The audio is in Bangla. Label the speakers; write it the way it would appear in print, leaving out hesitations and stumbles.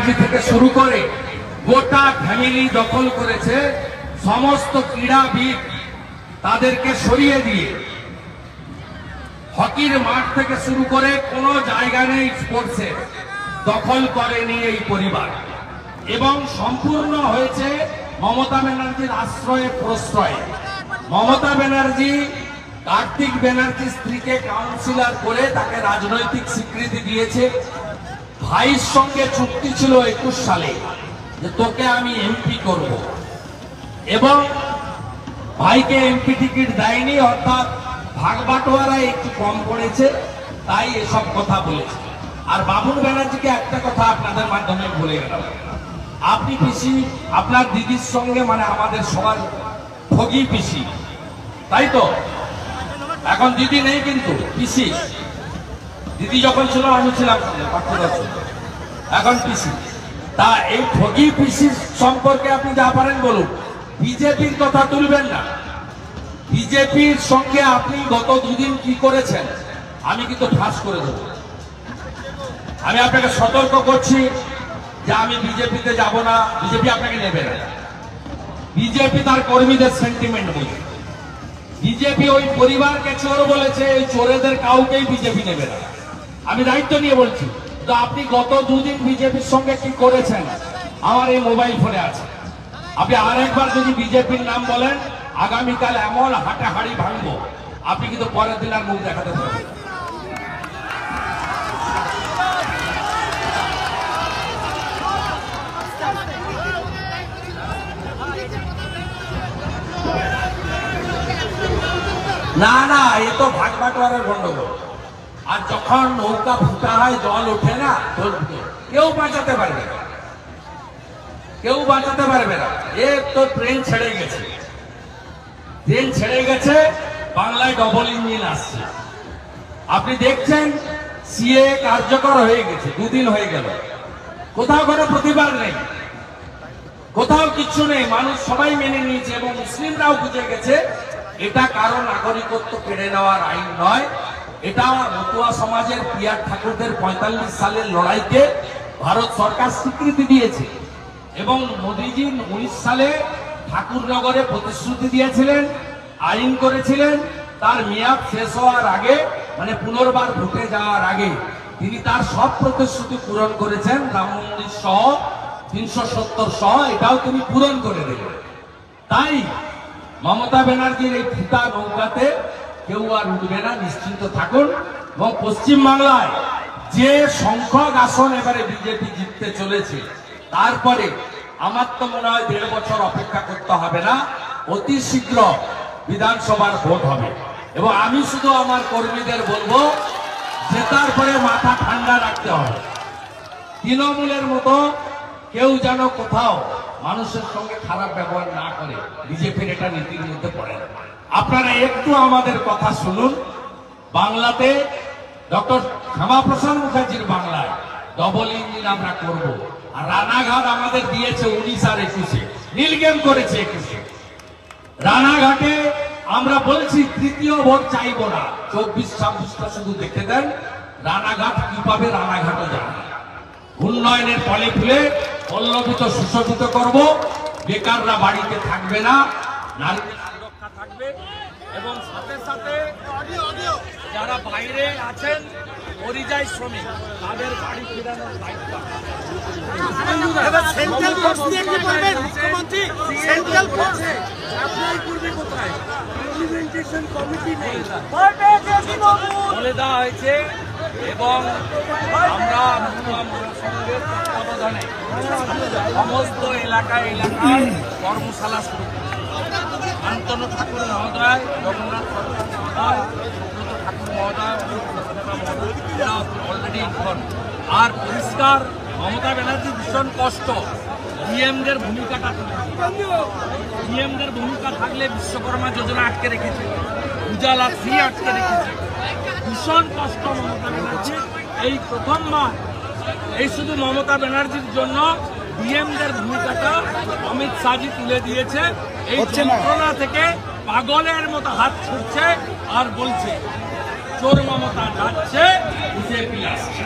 Speaker 1: ব্যানার্জি থেকে শুরু করে গোটা ফ্যামিলি দখল করেছে। সমস্ত ক্রীড়াবিদ তাদেরকে সরিয়ে দিয়ে হকির মাঠ থেকে শুরু করে কোনো জায়গা নেই স্পোর্টসে, দখল করেনি এই পরিবার। এবং সম্পূর্ণ হয়েছে মমতা ব্যানার্জির আশ্রয়ে প্রশ্রয়ে। মমতা ব্যানার্জি কার্তিক ব্যানার্জির স্ত্রীকে কাউন্সিলর করে তাকে রাজনৈতিক স্বীকৃতি দিয়েছে। ভাইয়ের সঙ্গে চুক্তি ছিল 21 সালে যে তোকে আমি এমপি করব, এবং ভাইকে এমপি টিকিট দেয়নি, অর্থাৎ ভাগবাটোয়ারা একটু কম পড়েছে, তাই এসব কথা বলেছে। আর বাবুল ব্যানার্জিকে একটা কথা আপনাদের মাধ্যমে বলে গেলাম, আপনি পিসি আপনার দিদির সঙ্গে মানে আমাদের সবার ঠগি পিসি, তাই তো? এখন দিদি নেই কিন্তু পিসি। দিদি যখন ছিল আমি ছিলাম, এখন পিসি। তা এই ঠগি পিসির সম্পর্কে আপনি যা পারেন বলুন, বিজেপির কথা তুলবেন না। বিজেপির সঙ্গে আপনি গত দুদিন কি করেছেন আমি কিন্তু ফাঁস করে দেব। আমি আপনাকে সতর্ক করছি যে আমি বিজেপিতে যাব না, বিজেপি আপনাকে নেবে না। বিজেপি তার কর্মীদের সেন্টিমেন্ট বুঝে। বিজেপি ওই পরিবারকে চোর বলেছে, এই চোরেদের কাউকেই বিজেপি নেবে না। আমি দায়িত্ব নিয়ে বলছি। তো আপনি গত দুদিন বিজেপির সঙ্গে কি করেছেন আমার এই মোবাইল ফোনে আছে। আপনি আরেকবার যদি বিজেপির নাম বলেন, আগামীকাল এমন হাঁটাহাড়ি ভাঙবো আপনি কিন্তু পরের দিন আর মুখ দেখাতে পারবেন। না না, এ তো ভাগবাটোয়ারের গন্ডগোল। আর যখন নৌকা ফুটা হয়, জল ওঠে না, কেউ বাঁচাতে পারবে না, কেউ বাঁচাতে পারবে না। এ তো ট্রেন ছেড়ে গেছে, ট্রেন ছেড়ে গেছে, বাংলায় ডবল ইঞ্জিন আসছে। আপনি দেখছেন সিএ কার্যকর হয়ে গেছে, দুদিন হয়ে গেল, কোথাও কোনো প্রতিবাদ নেই, কোথাও কিচ্ছু নেই। মানুষ সবাই মেনে নিয়েছে এবং মুসলিমরাও বুঝে গেছে এটা কারো নাগরিকত্ব কেড়ে নেওয়ার আইন নয়। এটা মতুয়া সমাজের পিয়ার ঠাকুরদের 45 সালের লড়াইকে ভারত সরকার স্বীকৃতি দিয়েছে। এবং মোদীজি 19 সালে ঠাকুরনগরে প্রতিশ্রুতি দিয়েছিলেন, আইন করেছিলেন, তার মেয়াদ শেষ হওয়ার আগে মানে পুনর্বার ভোটে যাওয়ার আগে তিনি তার সব প্রতিশ্রুতি পূরণ করেছেন। রাম মন্দির সহ 370 সহ এটাও তিনি পূরণ করে দিলেন। তাই মমতা ব্যানার্জির এই ফুটা নৌকাতে কেউ আর উঠবে না, নিশ্চিন্ত থাকুন। এবং পশ্চিমবাংলায় যে সংখ্যক আসন এবারে বিজেপি জিততে চলেছে, তারপরে আমার তো মনে হয় 1.5 বছর অপেক্ষা করতে হবে না, অতি শীঘ্র বিধানসভার ভোট হবে। এবং আমি শুধু আমার কর্মীদের বলবো, জেতার পরে মাথা ঠান্ডা রাখতে হবে। তৃণমূলের মতো কেউ যেন কোথাও মানুষের সঙ্গে খারাপ ব্যবহার না করে, বিজেপির এটা নীতির মধ্যে পড়ে না। আপনারা একটু আমাদের কথা শুনুন। বাংলাতে ডক্টর শ্যামাপ্রসাদ মুখার্জির বাংলায় ডবল ইঞ্জিন আমরা করব। আর রানাঘাট আমাদের দিয়েছে 19 আর 21-এ, নীলগেম করেছে 21-এ। রানাঘাটে আমরা বলছি তৃতীয় ভোট চাইব না, 24-26টা শুধু দেখে দেন। রানাঘাট কি পাবে, রানাঘাটও যাবে। উন্নয়নের ফলে ফুলে পল্লবিত সুশোভিত করব, বেকাররা বাড়িতে থাকবে না, নারীদের সুরক্ষা থাকবে। এবং সাথে সাথে যারা বাইরে আছেন পরিযায়ী শ্রমিক, তাদের বাড়ি ফেরানোর দায়িত্ব। বলে দেওয়া হয়েছে এবং আমরা সঙ্গে তত্ত্বাবধানে সমস্ত এলাকায় কর্মশালা শুরু করি। শান্তনু ঠাকুর মহোদয়, জগন্নাথ সরকার মহোদয়, ঠাকুর মহোদয় অলরেডি ইনফর্ম। আর পরিষ্কার মমতা ব্যানার্জি ভীষণ কষ্ট, ডিএমদের ভূমিকাটা, ডিএমদের ভূমিকা থাকলে বিশ্বকর্মা যোজনা আটকে রেখেছে, উজালা 3 আটকে রেখেছে। ভীষণ কষ্ট মমতা ব্যানার্জির। এই প্রথমবার এই শুধু মমতা ব্যানার্জির জন্য ডিএমদের ভূমিকাটা অমিত শাহজি তুলে দিয়েছে। এই যন্ত্রণা থেকে পাগলের মতো হাত ছুটছে আর বলছে চোর মমতা যাচ্ছে, বিজেপি আসছে।